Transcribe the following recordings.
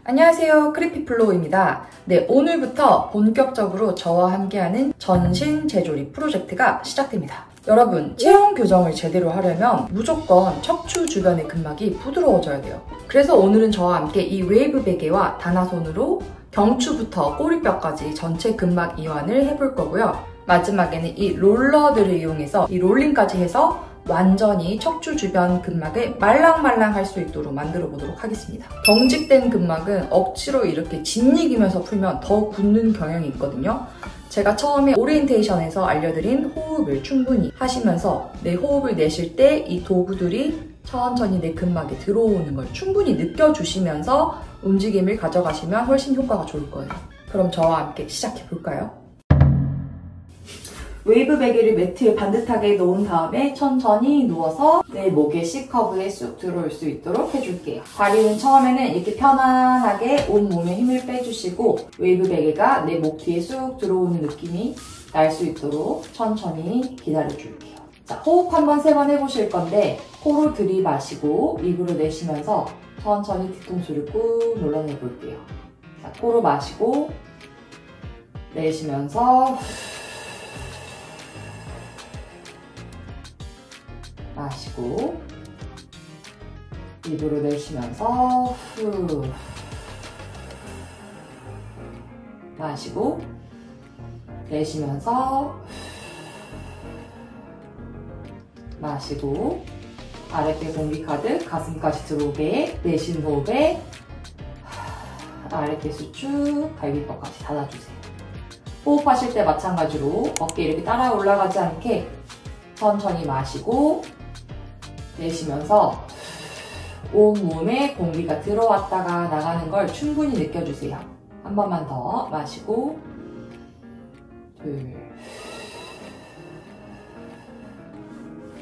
안녕하세요, 크리피플로우입니다. 네, 오늘부터 본격적으로 저와 함께하는 전신 재조립 프로젝트가 시작됩니다. 여러분, 체형 교정을 제대로 하려면 무조건 척추 주변의 근막이 부드러워져야 돼요. 그래서 오늘은 저와 함께 이 웨이브 베개와 다나손으로 경추부터 꼬리뼈까지 전체 근막 이완을 해볼 거고요. 마지막에는 이 롤러들을 이용해서 이 롤링까지 해서 완전히 척추 주변 근막을 말랑말랑 할 수 있도록 만들어 보도록 하겠습니다. 경직된 근막은 억지로 이렇게 짓이기면서 풀면 더 굳는 경향이 있거든요. 제가 처음에 오리엔테이션에서 알려드린 호흡을 충분히 하시면서 내 호흡을 내쉴 때 이 도구들이 천천히 내 근막에 들어오는 걸 충분히 느껴주시면서 움직임을 가져가시면 훨씬 효과가 좋을 거예요. 그럼 저와 함께 시작해 볼까요? 웨이브 베개를 매트에 반듯하게 놓은 다음에 천천히 누워서 내 목의 C커브에 쑥 들어올 수 있도록 해줄게요. 다리는 처음에는 이렇게 편안하게 온몸에 힘을 빼주시고 웨이브 베개가 내 목 뒤에 쑥 들어오는 느낌이 날 수 있도록 천천히 기다려줄게요. 자, 호흡 한번 3번 해보실 건데 코로 들이마시고 입으로 내쉬면서 천천히 뒤통수를 꾹 눌러내볼게요. 자, 코로 마시고 내쉬면서 마시고 입으로 내쉬면서 후 마시고 내쉬면서 마시고 아랫배 공기 가득 가슴까지 들어오게 내쉬는 호흡에 아랫배 수축 갈비뼈까지 닫아주세요. 호흡하실 때 마찬가지로 어깨 이렇게 따라 올라가지 않게 천천히 마시고 내쉬면서 온몸에 공기가 들어왔다가 나가는 걸 충분히 느껴주세요. 한 번만 더 마시고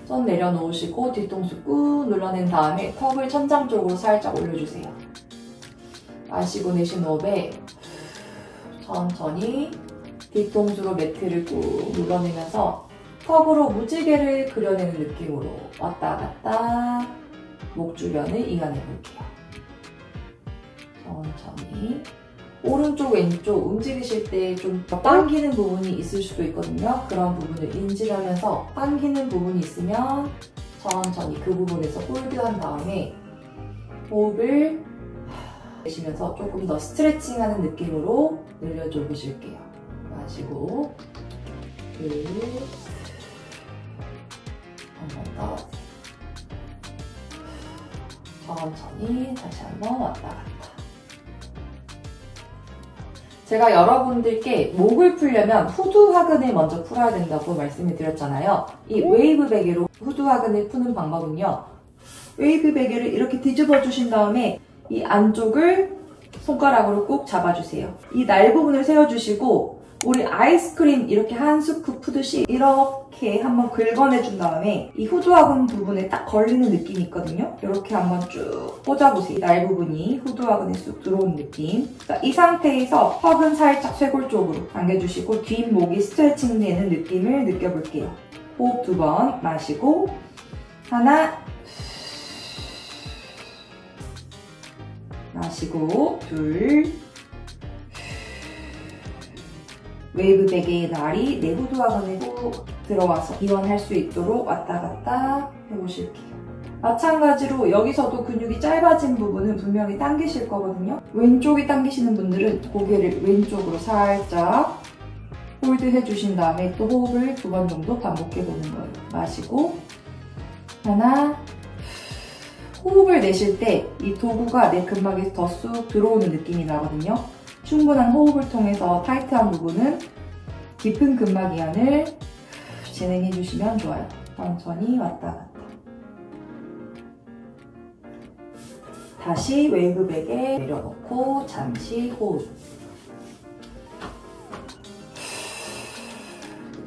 손 내려놓으시고 뒤통수 꾹 눌러낸 다음에 턱을 천장 쪽으로 살짝 올려주세요. 마시고 내쉬는 호흡에 천천히 뒤통수로 매트를 꾹 눌러내면서 턱으로 무지개를 그려내는 느낌으로 왔다 갔다 목 주변을 이완해 볼게요. 천천히 오른쪽 왼쪽 움직이실 때 좀 당기는 부분이 있을 수도 있거든요. 그런 부분을 인지하면서 당기는 부분이 있으면 천천히 그 부분에서 홀드한 다음에 호흡을 내쉬면서 조금 더 스트레칭하는 느낌으로 늘려줘 보실게요. 마시고 한 번 더 천천히 다시 한번 왔다 갔다. 제가 여러분들께 목을 풀려면 후두하근을 먼저 풀어야 된다고 말씀을 드렸잖아요. 이 웨이브 베개로 후두하근을 푸는 방법은요. 웨이브 베개를 이렇게 뒤집어 주신 다음에 이 안쪽을 손가락으로 꼭 잡아주세요. 이 날 부분을 세워주시고 우리 아이스크림 이렇게 한 스쿱 푸듯이 이렇게 한번 긁어내준 다음에 이 후두하근 부분에 딱 걸리는 느낌이 있거든요. 이렇게 한번 쭉 꽂아보세요. 날 부분이 후두하근에 쑥 들어오는 느낌. 자, 이 상태에서 턱은 살짝 쇄골 쪽으로 당겨주시고 뒷목이 스트레칭 되는 느낌을 느껴볼게요. 호흡 2번 마시고 하나 마시고 둘 웨이브 베개의 날이 내 후두하근에 쭉 들어와서 이완할 수 있도록 왔다 갔다 해보실게요. 마찬가지로 여기서도 근육이 짧아진 부분은 분명히 당기실 거거든요. 왼쪽이 당기시는 분들은 고개를 왼쪽으로 살짝 홀드 해주신 다음에 또 호흡을 2번 정도 반복해보는 거예요. 마시고 하나 호흡을 내쉴 때 이 도구가 내 근막에 더 쑥 들어오는 느낌이 나거든요. 충분한 호흡을 통해서 타이트한 부분은 깊은 근막 이완을 진행해 주시면 좋아요. 천천히 왔다 갔다. 다시 웨이브 베개 내려놓고 잠시 호흡.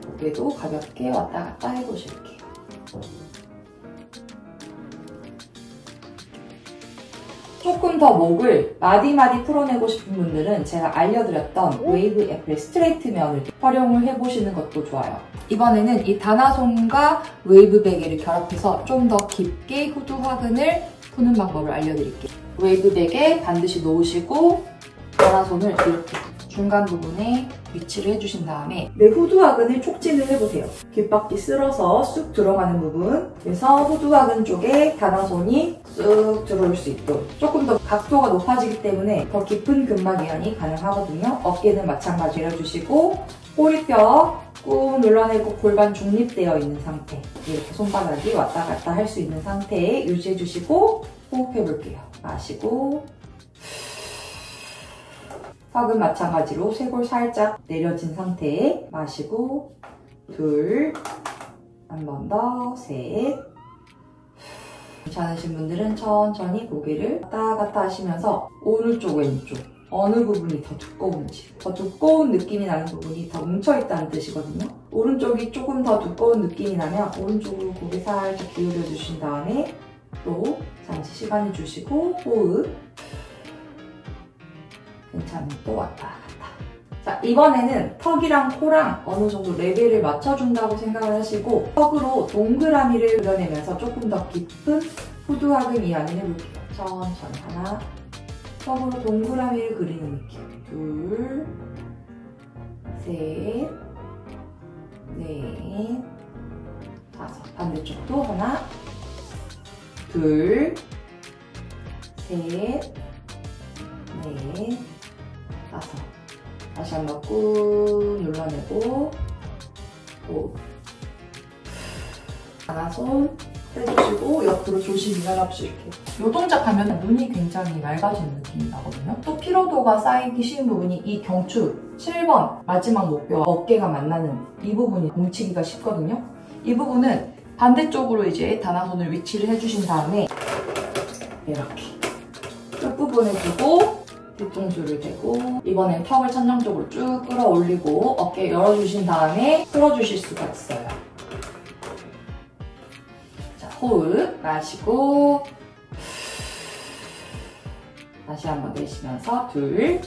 고개도 가볍게 왔다 갔다 해보실게요. 조금 더 목을 마디마디 풀어내고 싶은 분들은 제가 알려드렸던 웨이브 애플 스트레이트 면을 활용을 해보시는 것도 좋아요. 이번에는 이 다나손과 웨이브 베개를 결합해서 좀 더 깊게 후두하근을 푸는 방법을 알려드릴게요. 웨이브 베개 반드시 놓으시고 가나손을 이렇게 중간 부분에 위치를 해주신 다음에 내 후두화근을 촉진을 해보세요. 귓바퀴 쓸어서 쑥 들어가는 부분, 그래서 후두화근 쪽에 가나손이 쑥 들어올 수 있도록 조금 더 각도가 높아지기 때문에 더 깊은 근막 이완이 가능하거든요. 어깨는 마찬가지로 해주시고 꼬리뼈 꾹 눌러내고 골반 중립되어 있는 상태, 이렇게 손바닥이 왔다 갔다 할 수 있는 상태에 유지해주시고 호흡해볼게요. 마시고 턱은 마찬가지로 쇄골 살짝 내려진 상태에 마시고 둘, 한 번 더, 셋. 괜찮으신 분들은 천천히 고개를 왔다 갔다 하시면서 오른쪽, 왼쪽 어느 부분이 더 두꺼운지, 더 두꺼운 느낌이 나는 부분이 더 뭉쳐있다는 뜻이거든요. 오른쪽이 조금 더 두꺼운 느낌이 나면 오른쪽으로 고개 살짝 기울여 주신 다음에 또 잠시 시간을 주시고 호흡. 괜찮으면 또 왔다 갔다. 자, 이번에는 턱이랑 코랑 어느 정도 레벨을 맞춰준다고 생각을 하시고 턱으로 동그라미를 그려내면서 조금 더 깊은 후두화근 이완을 해볼게요. 천천히 하나, 턱으로 동그라미를 그리는 느낌. 둘, 셋, 넷, 다섯. 반대쪽도 하나, 둘, 셋, 넷, 다섯. 다시 한번 꾹 눌러내고 또 가나손 빼주시고 옆으로 조심히 날아주실게요. 이 동작 하면 눈이 굉장히 맑아지는 느낌이 나거든요. 또 피로도가 쌓이기 쉬운 부분이 이 경추 7번 마지막 목뼈와 어깨가 만나는 이 부분이 뭉치기가 쉽거든요. 이 부분은 반대쪽으로 이제 가나손을 위치를 해주신 다음에 이렇게 끝부분에 두고 뒤통수를 대고 이번엔 턱을 천장 쪽으로 쭉 끌어올리고 어깨 열어주신 다음에 풀어주실 수가 있어요. 자, 호흡 마시고 다시 한번 내쉬면서 둘.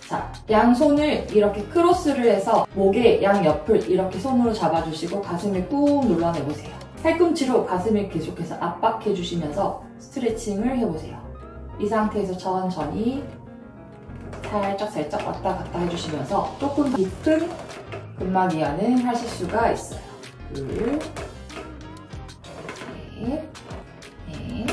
자, 양손을 이렇게 크로스를 해서 목의 양옆을 이렇게 손으로 잡아주시고 가슴을 꾹 눌러내보세요. 팔꿈치로 가슴을 계속해서 압박해주시면서 스트레칭을 해보세요. 이 상태에서 천천히 살짝 왔다 갔다 해주시면서 조금 더 깊은 근막 이완을 하실 수가 있어요. 둘, 셋, 넷.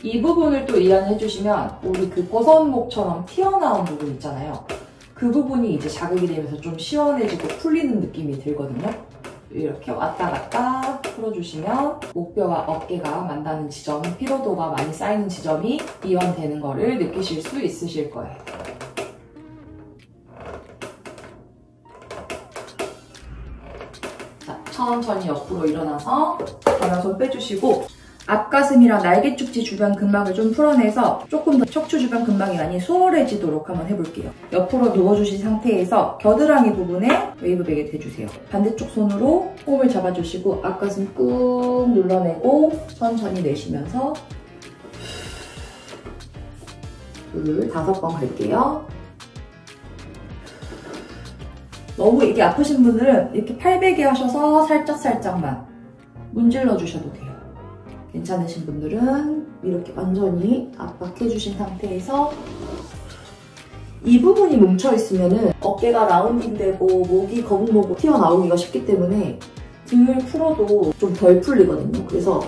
이 부분을 또 이완을 해주시면 우리 그 버섯목처럼 튀어나온 부분 있잖아요. 그 부분이 이제 자극이 되면서 좀 시원해지고 풀리는 느낌이 들거든요. 이렇게 왔다 갔다 풀어주시면 목뼈와 어깨가 만나는 지점, 피로도가 많이 쌓이는 지점이 이완되는 거를 느끼실 수 있으실 거예요. 자, 천천히 옆으로 일어나서 가나손 빼주시고 앞가슴이랑 날개축지 주변 근막을 좀 풀어내서 조금 더 척추 주변 근막이 많이 수월해지도록 한번 해볼게요. 옆으로 누워주신 상태에서 겨드랑이 부분에 웨이브 베개 대주세요. 반대쪽 손으로 홈을 잡아주시고 앞가슴 꾹 눌러내고 천천히 내쉬면서 둘, 5번 갈게요. 너무 이게 아프신 분들은 이렇게 팔베개 하셔서 살짝만 문질러 주셔도 돼요. 괜찮으신 분들은 이렇게 완전히 압박해주신 상태에서 이 부분이 뭉쳐있으면 어깨가 라운딩되고 목이 거북목으로 튀어나오기가 쉽기 때문에 등을 풀어도 좀 덜 풀리거든요. 그래서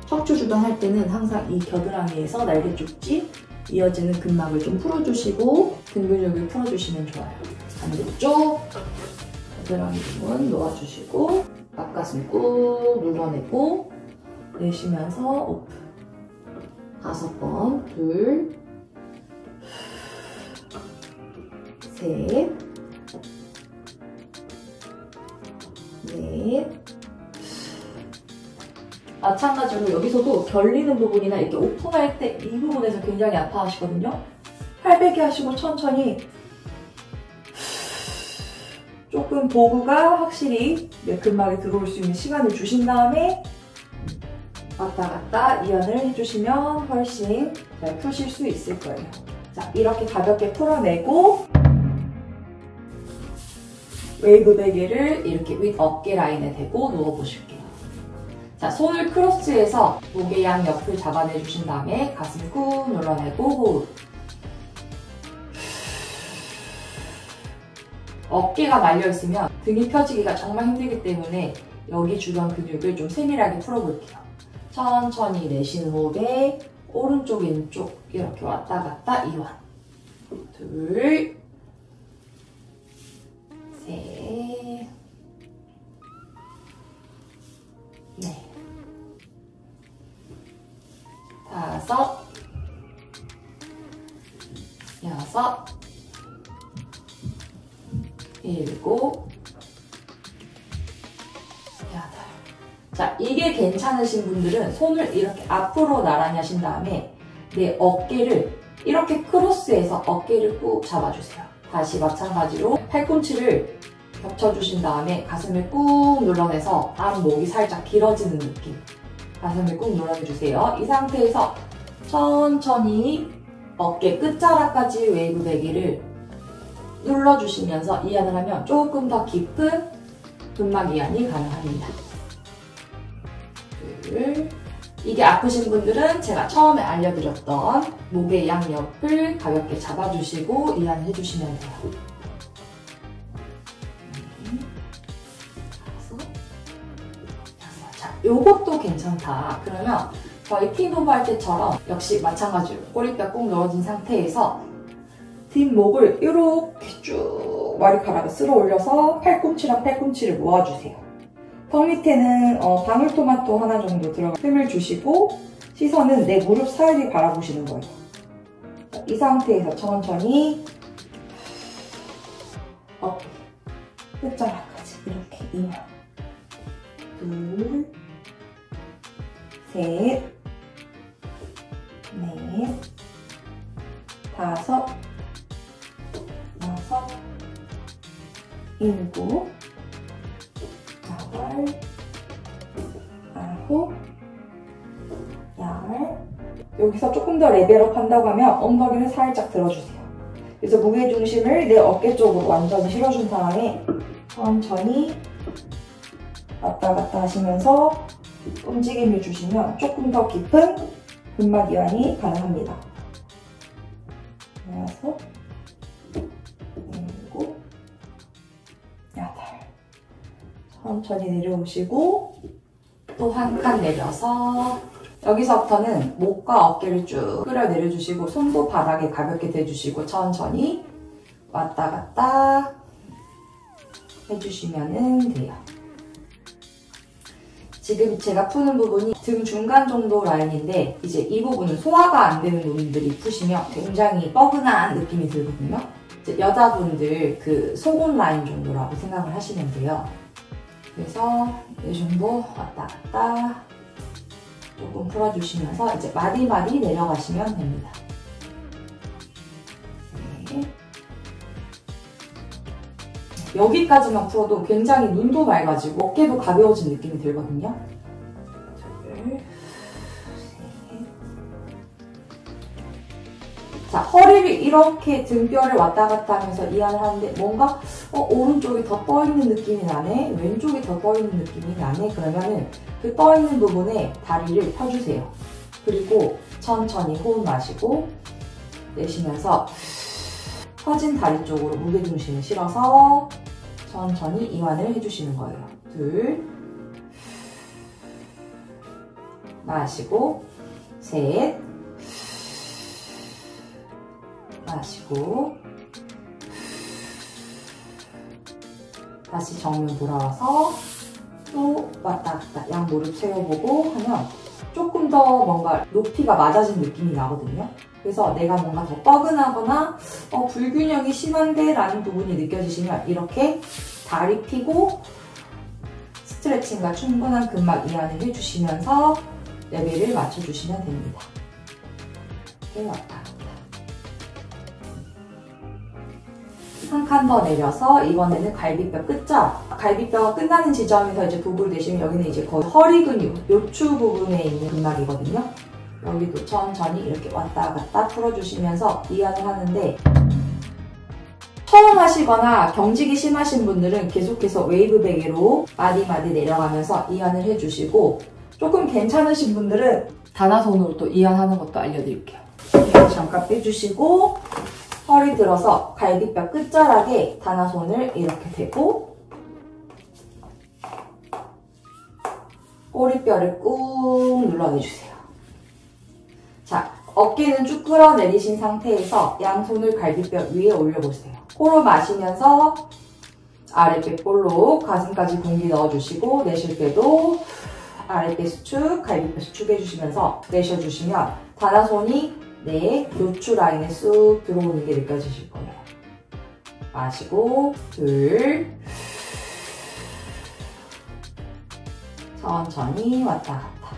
척추 주변 할 때는 항상 이 겨드랑이에서 날개쪽지 이어지는 근막을 좀 풀어주시고 등 근육을 풀어주시면 좋아요. 반대쪽 겨드랑이 부분 놓아주시고 앞가슴 꾹 눌러내고 내쉬면서 오픈. 5번. 둘, 셋, 넷. 마찬가지로 여기서도 결리는 부분이나 이렇게 오픈할 때 이 부분에서 굉장히 아파하시거든요. 팔베개 하시고 천천히 조금 도구가 확실히 내 근막에 들어올 수 있는 시간을 주신 다음에 왔다 갔다 이완을 해주시면 훨씬 잘 푸실 수 있을 거예요. 자, 이렇게 가볍게 풀어내고 웨이브 베개를 이렇게 윗 어깨 라인에 대고 누워보실게요. 자, 손을 크로스해서 목의 양 옆을 잡아내주신 다음에 가슴 꾹 눌러내고 호흡. 어깨가 말려있으면 등이 펴지기가 정말 힘들기 때문에 여기 주변 근육을 좀 세밀하게 풀어볼게요. 천천히 내쉬는 호흡에 오른쪽 왼쪽 이렇게 왔다 갔다 이완. 둘, 셋, 넷, 다섯, 여섯, 일곱, 여덟. 자, 이게 괜찮으신 분들은 손을 이렇게 앞으로 나란히 하신 다음에 내 어깨를 이렇게 크로스해서 어깨를 꾹 잡아주세요. 다시 마찬가지로 팔꿈치를 겹쳐주신 다음에 가슴을 꾹 눌러내서 앞목이 살짝 길어지는 느낌. 가슴을 꾹 눌러내주세요. 이 상태에서 천천히 어깨 끝자락까지 웨이브 베기를 눌러주시면서 이완을 하면 조금 더 깊은 근막 이완이 가능합니다. 둘. 이게 아프신 분들은 제가 처음에 알려드렸던 목의 양옆을 가볍게 잡아주시고 이완을 해주시면 돼요. 자, 요것도 괜찮다. 그러면 저희 틴오브 할 때처럼 역시 마찬가지로 꼬리뼈 꾹 늘어진 상태에서 뒷목을 이렇게 쭉 머리카락을 쓸어 올려서 팔꿈치랑 팔꿈치를 모아주세요. 턱 밑에는 방울토마토 하나 정도 들어가 힘을 주시고 시선은 내 무릎 사이를 바라보시는 거예요. 이 상태에서 천천히 어깨 끝자락까지 이렇게 이완. 둘, 셋, 넷, 다섯, 여섯, 일곱, 여덟, 아홉, 열. 여기서 조금 더 레벨업 한다고 하면 엉덩이를 살짝 들어주세요. 그래서 무게중심을 내 어깨 쪽으로 완전히 실어준 다음에 천천히 왔다 갔다 하시면서 움직임을 주시면 조금 더 깊은 근막 이완이 가능합니다. 여섯, 일곱, 여덟. 천천히 내려오시고 또 한 칸 내려서 여기서부터는 목과 어깨를 쭉 끌어 내려주시고 손도 바닥에 가볍게 대주시고 천천히 왔다 갔다 해주시면 돼요. 지금 제가 푸는 부분이 등 중간 정도 라인인데 이제 이 부분은 소화가 안 되는 분들이 푸시면 굉장히 뻐근한 느낌이 들거든요. 이제 여자분들 그 속옷 라인 정도라고 생각을 하시면 돼요. 그래서 이 정도 왔다 갔다 조금 풀어주시면서 이제 마디마디 내려가시면 됩니다. 네. 여기까지만 풀어도 굉장히 눈도 맑아지고 어깨도 가벼워진 느낌이 들거든요. 둘, 셋. 자, 허리를 이렇게 등뼈를 왔다 갔다 하면서 이완을 하는데 뭔가 오른쪽이 더 떠있는 느낌이 나네, 왼쪽이 더 떠있는 느낌이 나네. 그러면은 그 떠있는 부분에 다리를 펴주세요. 그리고 천천히 호흡 마시고 내쉬면서 펴진 다리 쪽으로 무게중심을 실어서 천천히 이완을 해주시는 거예요. 둘, 마시고, 셋, 마시고, 다시 정면 돌아와서 또 왔다 갔다 양 무릎 세워보고 하면 조금 더 뭔가 높이가 맞아진 느낌이 나거든요. 그래서 내가 뭔가 더 뻐근하거나 불균형이 심한데 라는 부분이 느껴지시면 이렇게 다리 펴고 스트레칭과 충분한 근막 이완을 해주시면서 레벨을 맞춰주시면 됩니다. 이렇게 왔다 갔다. 한 칸 더 내려서 이번에는 갈비뼈 끝자락. 갈비뼈가 끝나는 지점에서 이제 도구를 대시면 여기는 이제 거의 허리 근육, 요추 부분에 있는 근막이거든요. 여기도 천천히 이렇게 왔다 갔다 풀어주시면서 이완을 하는데 처음 하시거나 경직이 심하신 분들은 계속해서 웨이브 베개로 마디마디 내려가면서 이완을 해주시고 조금 괜찮으신 분들은 단화손으로 또 이완하는 것도 알려드릴게요. 잠깐 빼주시고 허리 들어서 갈비뼈 끝자락에 단화손을 이렇게 대고 꼬리뼈를 꾹 눌러내주세요. 자, 어깨는 쭉 끌어내리신 상태에서 양손을 갈비뼈 위에 올려보세요. 코로 마시면서 아랫배 볼록 가슴까지 공기 넣어주시고 내쉴 때도 아랫배 수축, 갈비뼈 수축해주시면서 내쉬어주시면 단화손이 내 요추 라인에 쑥 들어오는 게 느껴지실 거예요. 마시고 둘 천천히 왔다 갔다.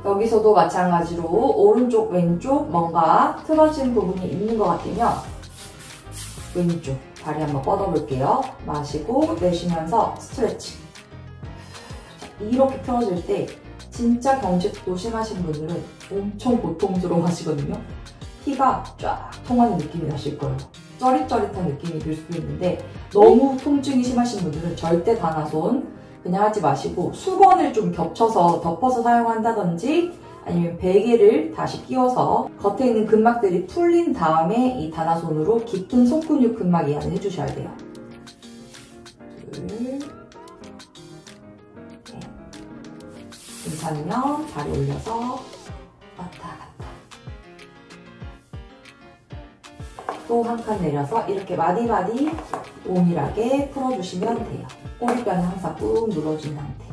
여기서도 마찬가지로 오른쪽 왼쪽 뭔가 틀어진 부분이 있는 것 같으면 왼쪽 다리 한번 뻗어볼게요. 마시고 내쉬면서 스트레칭. 이렇게 틀어질 때 진짜 경직도 심하신 분들은 엄청 고통스러워 하시거든요. 피가 쫙 통하는 느낌이 나실 거예요. 쩌릿쩌릿한 느낌이 들 수도 있는데 너무 통증이 심하신 분들은 절대 단화손 그냥 하지 마시고 수건을 좀 겹쳐서 덮어서 사용한다든지 아니면 베개를 다시 끼워서 겉에 있는 근막들이 풀린 다음에 이 단화손으로 깊은 속근육 근막 이완을 해주셔야 돼요. 둘, 넷. 괜찮으면 다리 올려서 왔다 갔다. 또 한 칸 내려서 이렇게 마디마디 오밀하게 풀어주시면 돼요. 꼬리뼈는 항상 꾹 눌러준 상태.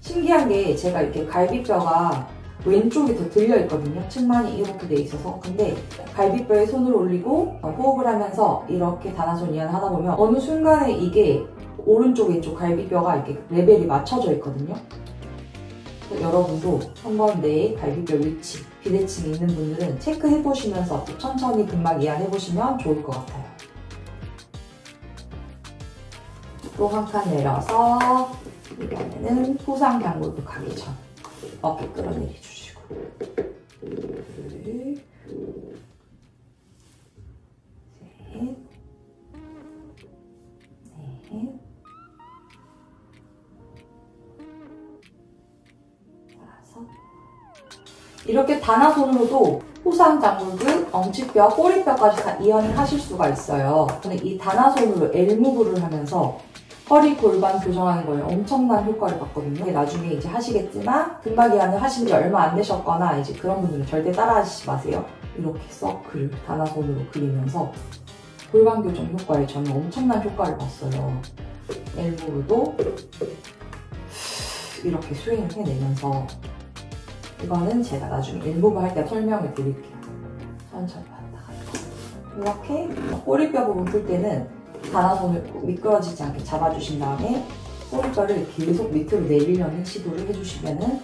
신기한 게 제가 이렇게 갈비뼈가 왼쪽이 더 들려있거든요. 측만이 이렇게 돼 있어서. 근데 갈비뼈에 손을 올리고 호흡을 하면서 이렇게 단화손 이완을 하다 보면 어느 순간에 이게 오른쪽 왼쪽 갈비뼈가 이렇게 레벨이 맞춰져 있거든요. 여러분도 한번 내 갈비뼈 위치, 비대칭이 있는 분들은 체크해보시면서 또 천천히 근막 이완해보시면 좋을 것 같아요. 또 한 칸 내려서 이번에는 후상경골부 가기 전 어깨 끌어내려주시고 둘, 셋, 넷, 다섯. 이렇게 단화손으로도 후상장골근, 엉치뼈, 꼬리뼈까지 다 이완을 하실 수가 있어요. 근데 이 단화손으로 L무브를 하면서 허리 골반 교정하는 거에 엄청난 효과를 봤거든요. 나중에 이제 하시겠지만 근막 이완을 하신 지 얼마 안 되셨거나 이제 그런 분들은 절대 따라 하시지 마세요. 이렇게 서클 단화손으로 그리면서 골반 교정 효과에 저는 엄청난 효과를 봤어요. 엘보로도 이렇게 스윙을 해내면서 이거는 제가 나중에 엘보브 할 때 설명을 드릴게요. 천천히 왔다 갔다. 이렇게 꼬리뼈 부분 풀 때는 단화손을 미끄러지지 않게 잡아주신 다음에 꼬리뼈를 계속 밑으로 내리려는 시도를 해주시면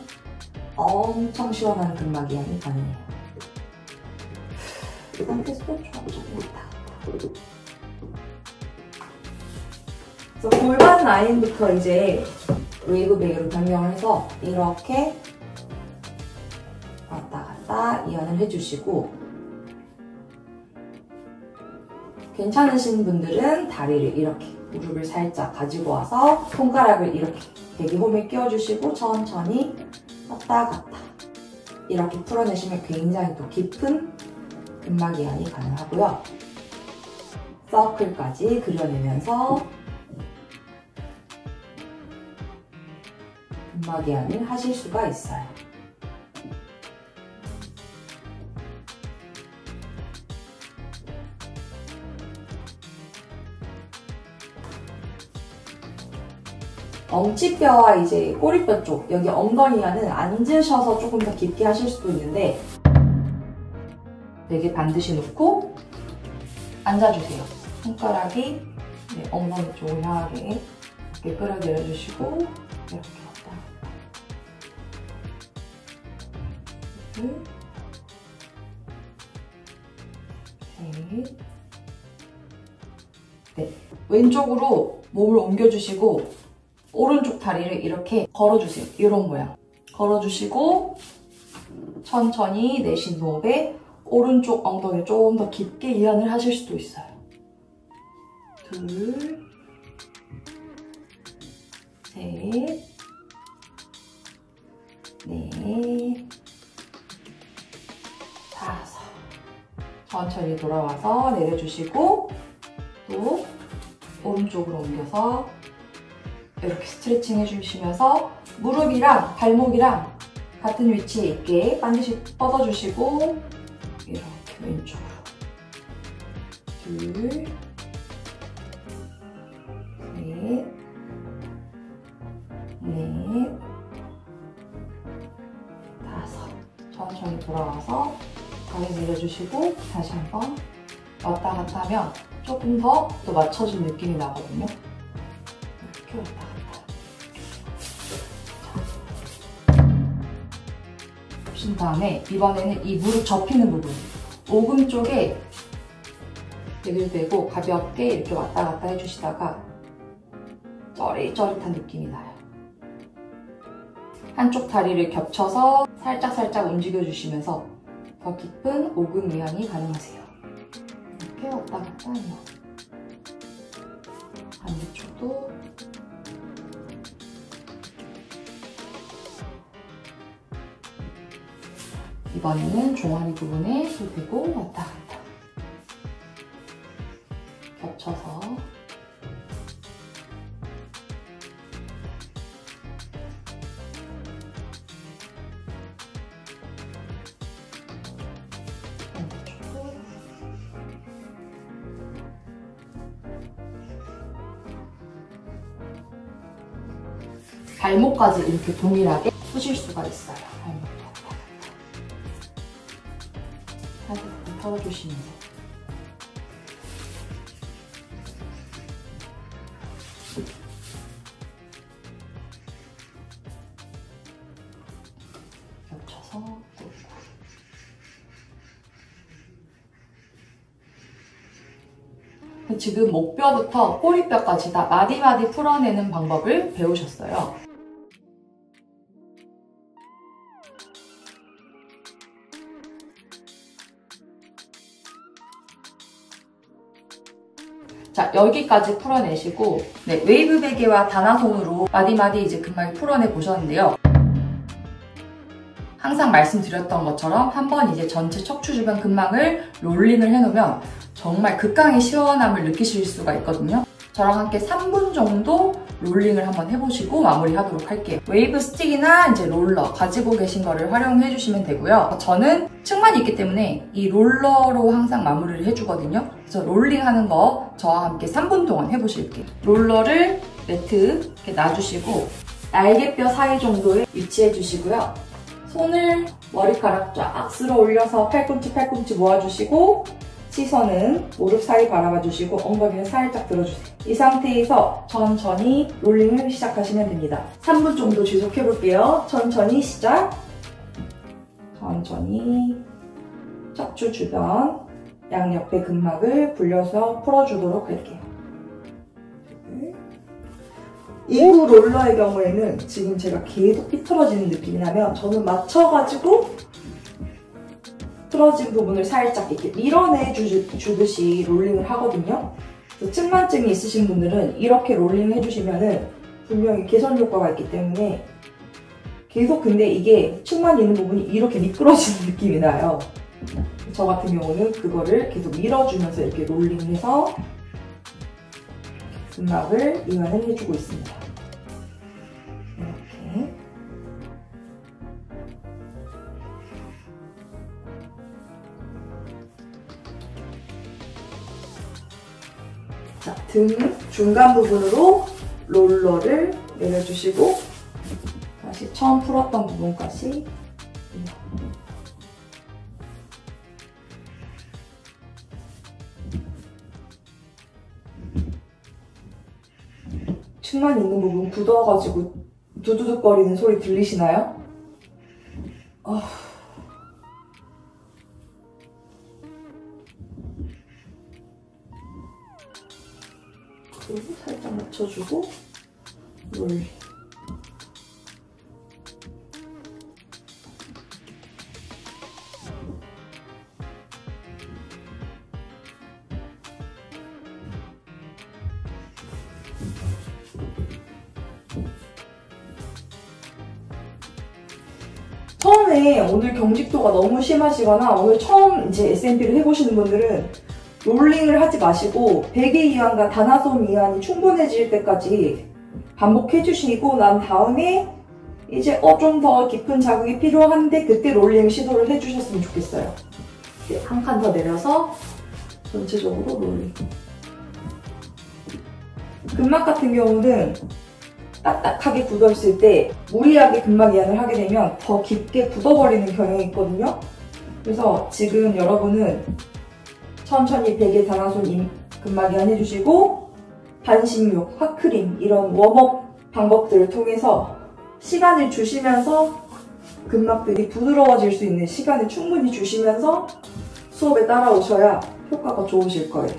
엄청 시원한 근막 이완이 가능해요. 이 상태에서 천천히 왔다. 그래서 골반 라인부터 이제 웨이브 베이로 변경을 해서 이렇게 왔다 갔다 이완을 해주시고 괜찮으신 분들은 다리를 이렇게 무릎을 살짝 가지고 와서 손가락을 이렇게 베개홈에 끼워주시고 천천히 왔다 갔다 이렇게 풀어내시면 굉장히 또 깊은 근막 이완이 가능하고요. 서클까지 그려내면서 근막 이완을 하실 수가 있어요. 엉치뼈와 이제 꼬리뼈 쪽, 여기 엉덩이와는 앉으셔서 조금 더 깊게 하실 수도 있는데 베개 반드시 놓고 앉아주세요. 손가락이 엉덩이 쪽을 향하게 이렇게 끌어내려주시고 이렇게 왔다 갔다. 둘, 셋, 넷. 왼쪽으로 몸을 옮겨주시고 오른쪽 다리를 이렇게 걸어주세요. 이런 모양. 걸어주시고 천천히 내쉬는 호흡에 오른쪽 엉덩이를 좀 더 깊게 이완을 하실 수도 있어요. 둘, 셋, 넷, 다섯. 천천히 돌아와서 내려주시고 또 오른쪽으로 옮겨서 이렇게 스트레칭 해주시면서 무릎이랑 발목이랑 같은 위치에 있게 반드시 뻗어주시고 이렇게 왼쪽으로 둘, 셋, 넷, 다섯. 천천히 돌아와서 다리 내려주시고 다시 한번 왔다 갔다 하면 조금 더 맞춰진 느낌이 나거든요. 이렇게 왔다 갔다. 보신 다음에 이번에는 이 무릎 접히는 부분, 오금 쪽에 대들대고 가볍게 이렇게 왔다 갔다 해주시다가 쩌릿쩌릿한 느낌이 나요. 한쪽 다리를 겹쳐서 살짝살짝 움직여주시면서 더 깊은 오금 이완이 가능하세요. 이렇게 왔다 갔다 해요. 반대쪽도 이번에는 종아리 부분에 손 대고 왔다 갔다 겹쳐서 반대쪽도 발목까지 이렇게 동일하게 푸실 수가 있어요. 발목. 털어주시면서 겹쳐서 꽂고 지금 목뼈부터 꼬리뼈까지 다 마디마디 풀어내는 방법을 배우셨어요. 자, 여기까지 풀어내시고 웨이브 베개와 다나손으로 마디마디 이제 근막을 풀어내 보셨는데요. 항상 말씀드렸던 것처럼 한번 이제 전체 척추 주변 근막을 롤링을 해놓으면 정말 극강의 시원함을 느끼실 수가 있거든요. 저랑 함께 3분 정도 롤링을 한번 해보시고 마무리하도록 할게요. 웨이브 스틱이나 이제 롤러 가지고 계신 거를 활용해 주시면 되고요. 저는 층만이 있기 때문에 이 롤러로 항상 마무리를 해주거든요. 그래서 롤링하는 거 저와 함께 3분 동안 해보실게요. 롤러를 매트 이렇게 놔주시고 날개뼈 사이 정도에 위치해 주시고요. 손을 머리카락 쫙 쓸어 올려서 팔꿈치 모아주시고 시선은 무릎 사이 바라봐주시고 엉덩이는 살짝 들어주세요. 이 상태에서 천천히 롤링을 시작하시면 됩니다. 3분 정도 지속해볼게요. 천천히 시작. 천천히 척추 주변 양옆의 근막을 굴려서 풀어주도록 할게요. 이후 롤러의 경우에는 지금 제가 계속 삐뚤어지는 느낌이 나면 저는 맞춰가지고 틀어진 부분을 살짝 이렇게 밀어내 주듯이 롤링을 하거든요. 그래서 측만증이 있으신 분들은 이렇게 롤링 해주시면은 분명히 개선 효과가 있기 때문에 계속 근데 이게 측만 있는 부분이 이렇게 미끄러지는 느낌이 나요. 저 같은 경우는 그거를 계속 밀어주면서 이렇게 롤링해서 근막을 이완을 해주고 있습니다. 이렇게. 자, 등 중간 부분으로 롤러를 내려주시고 다시 처음 풀었던 부분까지 층만 있는 부분 굳어가지고 두두둑거리는 소리 들리시나요? 그리고 살짝 맞춰주고 롤링. 처음에 오늘 경직도가 너무 심하시거나 오늘 처음 이제 SNP를 해보시는 분들은 롤링을 하지 마시고 베개 이완과 다나솔 이완이 충분해질 때까지 반복해 주시고 난 다음에 이제 좀 더 깊은 자극이 필요한데 그때 롤링 시도를 해주셨으면 좋겠어요. 한 칸 더 내려서 전체적으로 롤링. 근막 같은 경우는 딱딱하게 굳어있을 때 무리하게 근막 이완을 하게 되면 더 깊게 굳어버리는 경향이 있거든요. 그래서 지금 여러분은 천천히 베개 다나솔 근막 이완 해주시고 반신욕, 핫크림 이런 웜업 방법들을 통해서 시간을 주시면서 근막들이 부드러워질 수 있는 시간을 충분히 주시면서 수업에 따라오셔야 효과가 좋으실 거예요.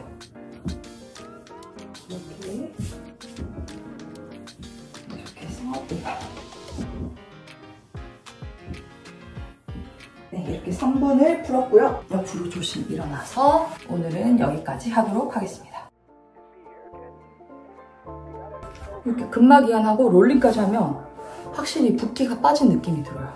이렇게 해서 네, 이렇게 3분을 풀었고요. 옆으로 조심 일어나서 오늘은 여기까지 하도록 하겠습니다. 이렇게 근막 이완하고 롤링까지 하면 확실히 붓기가 빠진 느낌이 들어요.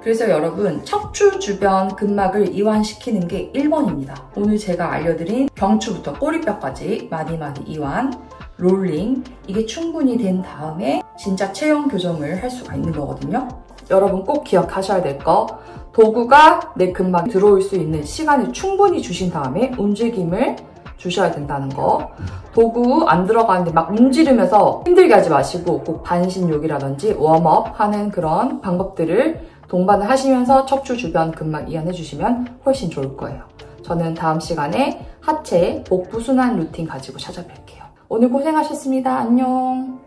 그래서 여러분 척추 주변 근막을 이완시키는 게 1번입니다. 오늘 제가 알려드린 경추부터 꼬리뼈까지 많이 이완, 롤링 이게 충분히 된 다음에 진짜 체형 교정을 할 수가 있는 거거든요. 여러분 꼭 기억하셔야 될 거 도구가 내 근막에 들어올 수 있는 시간을 충분히 주신 다음에 움직임을 주셔야 된다는 거. 도구 안 들어가는데 막 움직이면서 힘들게 하지 마시고 꼭 반신욕이라든지 웜업 하는 그런 방법들을 동반을 하시면서 척추 주변 근막 이완해 주시면 훨씬 좋을 거예요. 저는 다음 시간에 하체, 복부 순환 루틴 가지고 찾아뵐게요. 오늘 고생하셨습니다. 안녕.